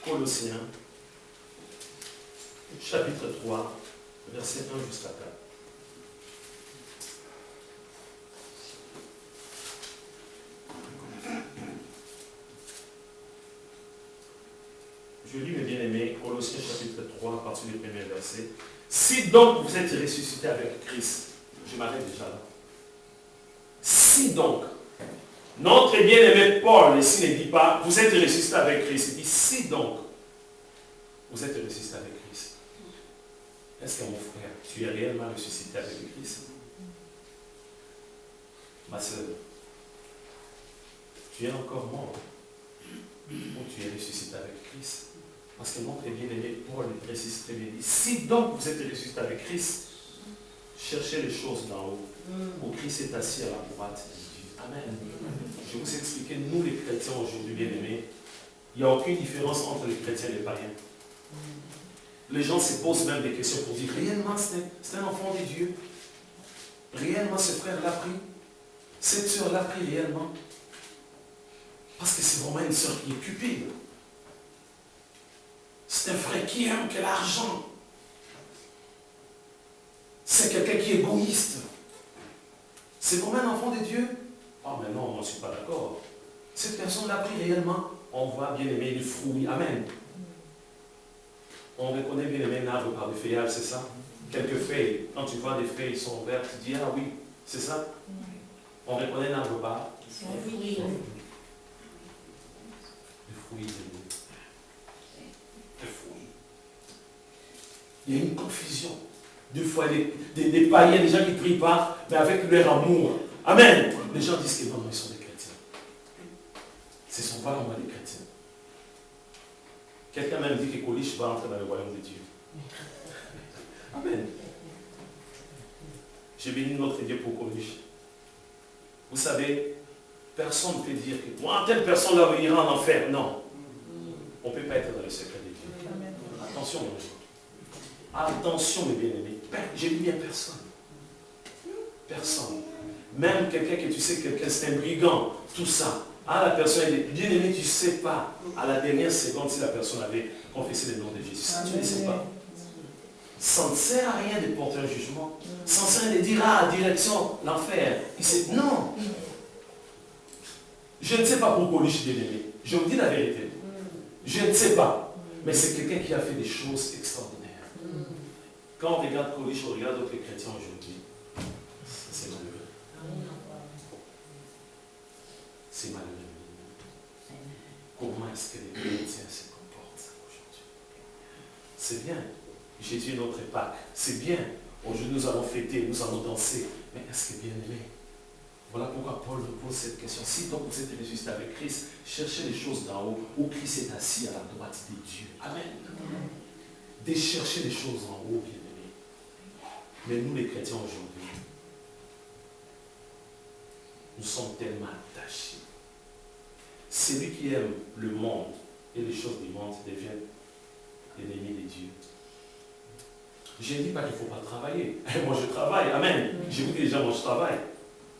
Colossiens chapitre 3, verset 1 jusqu'à 4. Je lis mes bien-aimés, Colossiens chapitre chapitre 3, à partir du premier verset. Si donc vous êtes ressuscité avec Christ, je m'arrête déjà là. Si donc, notre bien-aimé Paul ici ne dit pas, vous êtes ressuscité avec Christ. Il dit, si donc, vous êtes ressuscité avec Christ. Est-ce que mon frère, tu es réellement ressuscité avec Christ? Ma soeur, tu es encore mort ou tu es ressuscité avec Christ? Parce que notre bien-aimé Paul précise très bien, dit, si donc vous êtes ressuscité avec Christ, cherchez les choses d'en haut, où Christ est assis à la droite de Dieu. Amen. Je vais vous expliquer, nous les chrétiens aujourd'hui, bien-aimés, il n'y a aucune différence entre les chrétiens et les païens. Les gens se posent même des questions pour dire, réellement c'est un enfant de Dieu? Réellement ce frère l'a pris? Cette sœur l'a pris réellement? Parce que c'est vraiment une sœur qui est cupide. C'est un frère qui aime que l'argent. C'est quelqu'un qui est égoïste. C'est vraiment un enfant de Dieu? Ah, mais non, moi je ne suis pas d'accord. Cette personne l'a pris réellement. On voit bien aimer les fruits. Amen. On reconnaît bien aimer un arbre par des feuillages, c'est ça? Quelques feuilles. Quand tu vois des feuilles sont vertes, tu dis, ah oui, c'est ça? On reconnaît un arbre par les fruits. Il y a une confusion. Deux fois, des païens, des gens qui ne prient pas, mais avec leur amour. Amen. Les gens disent que non, ils sont des chrétiens. Ce ne sont pas vraiment des chrétiens. Quelqu'un même dit que Coliche va entrer dans le royaume de Dieu. Amen. J'ai béni notre Dieu pour Coliche. Vous savez, personne ne peut dire que moi, telle personne là ira en enfer. Non. On ne peut pas être dans le secret de Dieu. Attention, mon Dieu. Attention, mes bien-aimés. J'ai dit bien personne. Personne. Même quelqu'un que tu sais, quelqu'un c'est un brigand, tout ça. Ah, la personne, elle est bien-aimée, tu ne sais pas, à la dernière seconde, si la personne avait confessé le nom de Jésus. Ça, tu ne sais pas. Ça ne sert à rien de porter un jugement. Ça ne sert à rien de dire, ah, direction, l'enfer. Non. Je ne sais pas pourquoi je suis bien-aimé. Je vous dis la vérité. Je ne sais pas. Mais c'est quelqu'un qui a fait des choses extraordinaires. Quand on regarde Coliche, on regarde d'autres chrétiens aujourd'hui, c'est malheureux. C'est malheureux. Comment est-ce que les chrétiens se comportent aujourd'hui? C'est bien. Jésus est notre Pâques. C'est bien. Aujourd'hui, nous allons fêter, nous allons danser. Mais est-ce que bien aimé? Voilà pourquoi Paul nous pose cette question. Si donc vous êtes ressuscité avec Christ, cherchez les choses d'en haut, où Christ est assis à la droite de Dieu. Amen. De chercher les choses en haut, bien aimé. Mais nous, les chrétiens aujourd'hui, nous sommes tellement attachés. Celui qui aime le monde et les choses du monde devient l'ennemi de Dieu. Je ne dis pas qu'il ne faut pas travailler. Moi, je travaille. Amen. Je vous dis déjà, moi, je travaille.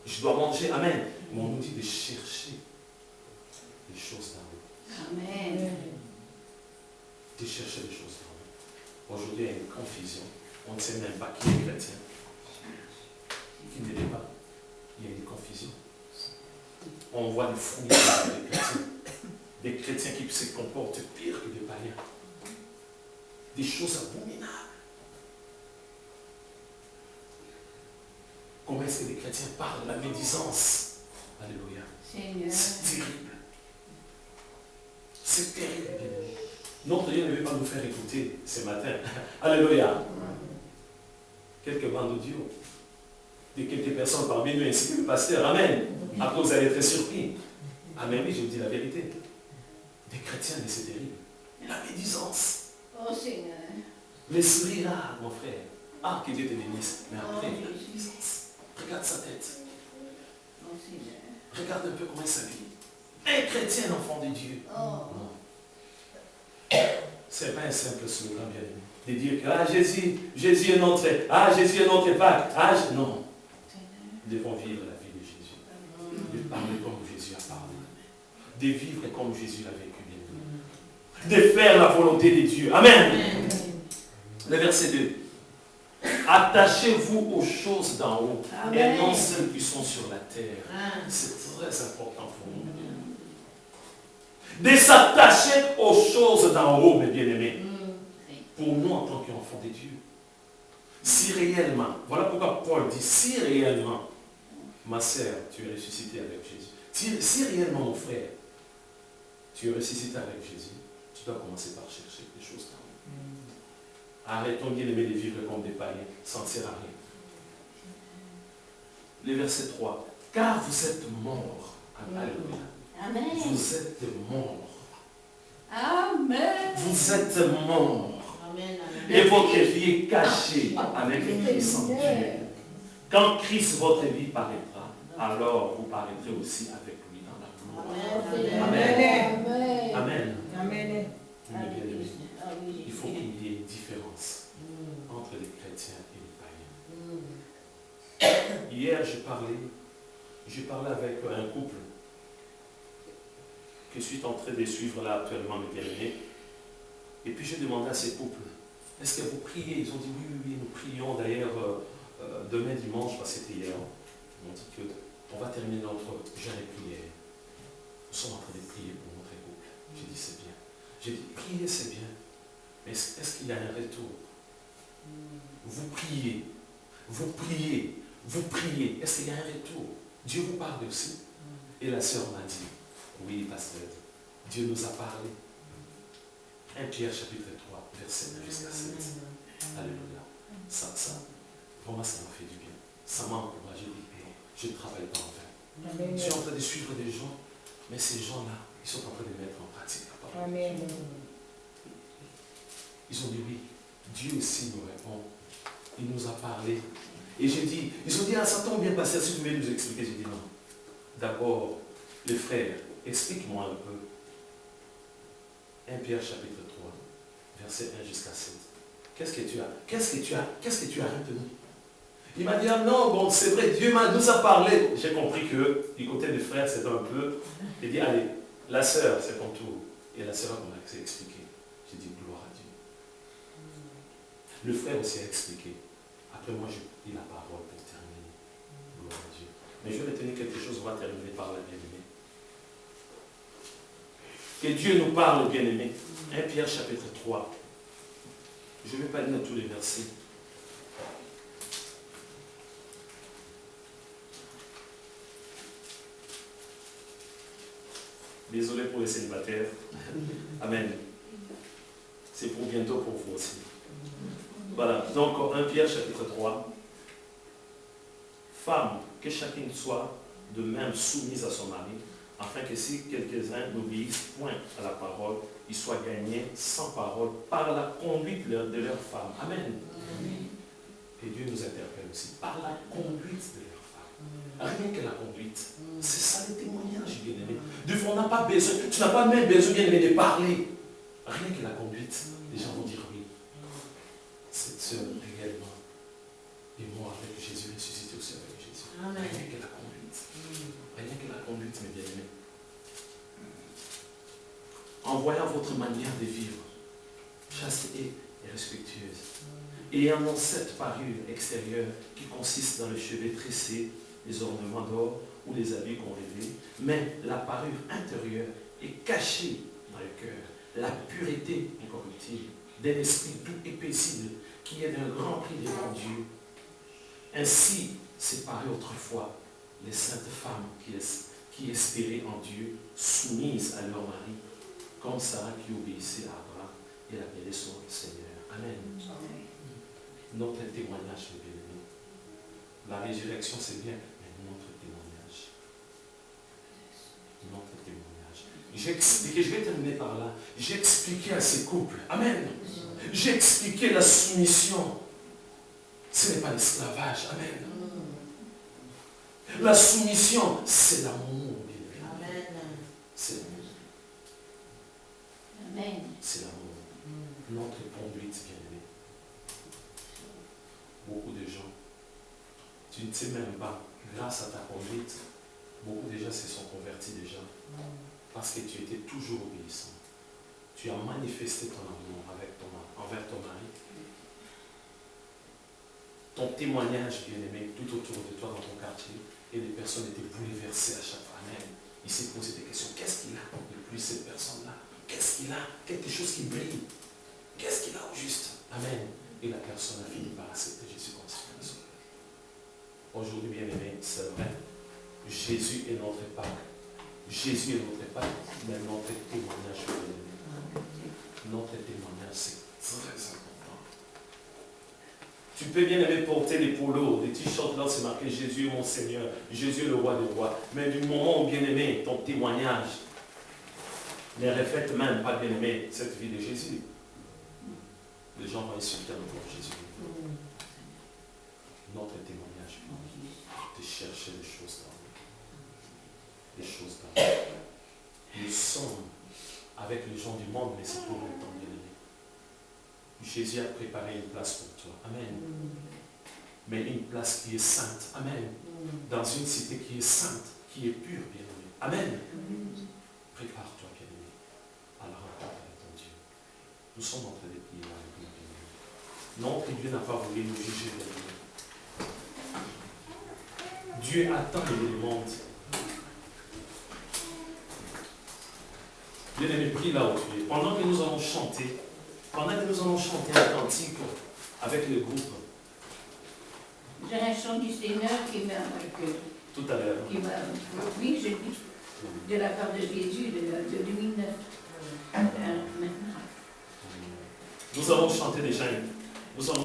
Je dois manger. Amen. Mais on nous dit de chercher les choses d'en haut. Amen. De chercher les choses d'en haut. Aujourd'hui, il y a une confusion. On ne sait même pas qui est chrétien. Qui ne l'est pas. Il y a une confusion. On voit des fruits des chrétiens. Des chrétiens qui se comportent pire que des païens. Des choses abominables. Comment est-ce que les chrétiens parlent de la médisance? Alléluia. C'est terrible. C'est terrible, bien aimé. Notre Dieu ne veut pas nous faire écouter ce matin. Alléluia. Quelques bandes audio de quelques personnes parmi nous, ainsi que le pasteur. Amen. Après, vous allez être surpris. Amen, oui, je vous dis la vérité. Des chrétiens, mais c'est terrible. La médisance. Oh Seigneur. L'esprit là, mon frère. Ah, que Dieu te bénisse. Mais après, la médisance. Regarde sa tête. Oh Seigneur. Regarde un peu comment il s'habille. Un chrétien, enfant de Dieu. Oh. Non. Ce n'est pas un simple slogan, bien aimé. De dire que ah, Jésus est notre, ah, Jésus est notre Pâques. Ah, non. Nous devons vivre la vie de Jésus. De parler comme Jésus a parlé. De vivre comme Jésus l'a vécu, bien aimé. De faire la volonté de Dieu. Amen. Le verset 2. Attachez-vous aux choses d'en haut. Amen. Et non celles qui sont sur la terre. C'est très important pour nous. De s'attacher aux choses d'en haut, mes bien-aimés. pour nous en tant qu'enfants de Dieu. Si réellement, voilà pourquoi Paul dit, si réellement, ma sœur, tu es ressuscité avec Jésus, si réellement, mon frère, tu es ressuscité avec Jésus, tu dois commencer par chercher des choses quand même. Arrêtons bien aimé de vivre comme des païens, ça ne sert à rien. Le verset 3. Car vous êtes morts. Alléluia. Amen. Vous êtes morts. Amen. Vous êtes morts. Amen. Et votre vie est cachée avec Christ en Dieu. Quand Christ, votre vie, paraîtra, alors vous paraîtrez aussi avec lui dans la gloire. Amen. Amen. Amen. Amen. Mais bien aimé, il faut qu'il y ait une différence entre les chrétiens et les païens. Hier, j'ai parlé avec un couple que je suis en train de suivre là actuellement, mes bien-aimés. Et puis j'ai demandé à ces couples, est-ce que vous priez? Ils ont dit oui, nous prions. D'ailleurs, demain dimanche, parce que c'était hier, ils m'ont dit qu'on va terminer notre jeûne et prière. Nous sommes en train de prier pour notre couple. J'ai dit c'est bien. J'ai dit prier c'est bien, mais est-ce qu'il y a un retour? Vous priez, vous priez, vous priez. Est-ce qu'il y a un retour? Dieu vous parle aussi. Et la sœur m'a dit, oui, pasteur, Dieu nous a parlé. 1 Pierre chapitre 3, verset 9 jusqu'à 7. Alléluia. Ça, vraiment, ça m'a fait du bien. Ça m'a encouragé. Non, je ne travaille pas en vain. Je suis en train de suivre des gens, mais ces gens-là, ils sont en train de mettre en pratique la parole. Amen. Ils ont dit oui. Dieu aussi nous répond. Il nous a parlé. Et j'ai dit, ils ont dit, ah, ça tombe bien passer, si vous voulez nous expliquer. J'ai dit non. D'abord, les frères, explique-moi un peu. 1 Pierre chapitre 3, verset 1 jusqu'à 7. Qu'est-ce que tu as retenu? Il m'a dit, ah non, bon, c'est vrai, Dieu nous a parlé. J'ai compris que du côté des frères, c'était un peu. Il dit, allez, la sœur, c'est ton tour. Et la sœur m'a expliqué. J'ai dit, gloire à Dieu. Le frère aussi a expliqué. Après, moi, je pris la parole pour terminer. Gloire à Dieu. Mais je vais retenir quelque chose, on va terminer par la bien-aimée. Que Dieu nous parle, bien-aimé. 1 Pierre chapitre 3. Je ne vais pas lire tous les versets. Désolé pour les célibataires. Amen. C'est pour bientôt pour vous aussi. Voilà. Donc, 1 Pierre chapitre 3. Femme, que chacune soit de même soumise à son mari, afin que si quelques-uns n'obéissent point à la parole, ils soient gagnés sans parole par la conduite de leur femme. Amen. Et Dieu nous interpelle aussi par la conduite de leur femme. Rien que la conduite. C'est ça le témoignage, bien-aimé. On n'a pas besoin, tu n'as pas même besoin, bien-aimé, de parler. Rien que la conduite, les gens vont dire oui. Cette sœur, réellement, est morte avec Jésus, ressuscité aussi avec Jésus. Amen. Rien que la conduite. Rien que la conduite, mes bien-aimés. En voyant votre manière de vivre, chasteté et respectueuse, et en cette parure extérieure qui consiste dans les cheveux tressés, les ornements d'or ou les habits qu'on rêvait, mais la parure intérieure est cachée dans le cœur, la pureté incorruptible d'un esprit doux et paisible qui est d'un grand prix devant Dieu. Ainsi séparées autrefois les saintes femmes qui espéraient en Dieu, soumises à leur mari, comme Sarah qui obéissait à Abraham et appelait son Seigneur. Amen. Notre témoignage, mes bien-aimés. La résurrection, c'est bien, mais notre témoignage. Notre témoignage. J'ai expliqué, je vais terminer par là. J'ai expliqué à ces couples. Amen. J'ai expliqué la soumission. Ce n'est pas l'esclavage. Amen. La soumission, c'est l'amour. Amen. C'est l'amour. Amen. C'est l'amour. Notre conduite, bien-aimé. Beaucoup de gens, tu ne sais même pas, grâce à ta conduite, beaucoup de gens se sont convertis déjà. Parce que tu étais toujours obéissant. Tu as manifesté ton amour envers ton mari. Ton témoignage, bien-aimé, tout autour de toi dans ton quartier, et les personnes étaient bouleversées à chaque fois. Amen. Il s'est posé des questions. Qu'est-ce qu'il a de plus cette personne-là? Qu'est-ce qu'il a? Quelque chose qui brille. Qu'est-ce qu'il a au juste? Amen. Et la personne a fini par accepter Jésus comme son sauveur. Aujourd'hui, bien-aimé, c'est vrai. Jésus est notre Pâque. Jésus est notre Pâque, mais notre témoignage, notre témoignage, c'est très important. Tu peux bien aimer porter des polos, des t-shirts, là c'est marqué Jésus est mon Seigneur, Jésus est le roi des rois. Mais du moment où, bien aimé, ton témoignage ne reflète même pas, bien aimé, cette vie de Jésus, les gens vont insulter encore Jésus. Notre témoignage, de chercher les choses dans nous. Les choses dans nous. Nous sommes avec les gens du monde, mais c'est pour le temps, bien aimé. Jésus a préparé une place pour toi. Amen. Mais une place qui est sainte. Amen. Dans une cité qui est sainte, qui est pure, bien aimé. Amen. Prépare-toi, bien aimé, à la rencontre avec ton Dieu. Nous sommes en train de prier avec nous, bien aimé. Notre Dieu n'a pas voulu nous juger, bien aimé. Dieu attend le monde. Bien aimé, prie là où tu es. Pendant que nous allons chanter un cantique avec le groupe. J'ai un chant du Seigneur qui m'a marqué. Tout à l'heure. Oui, je dis, de la part de Jésus, de 2009. Maintenant. Nous avons chanté déjà. Nous avons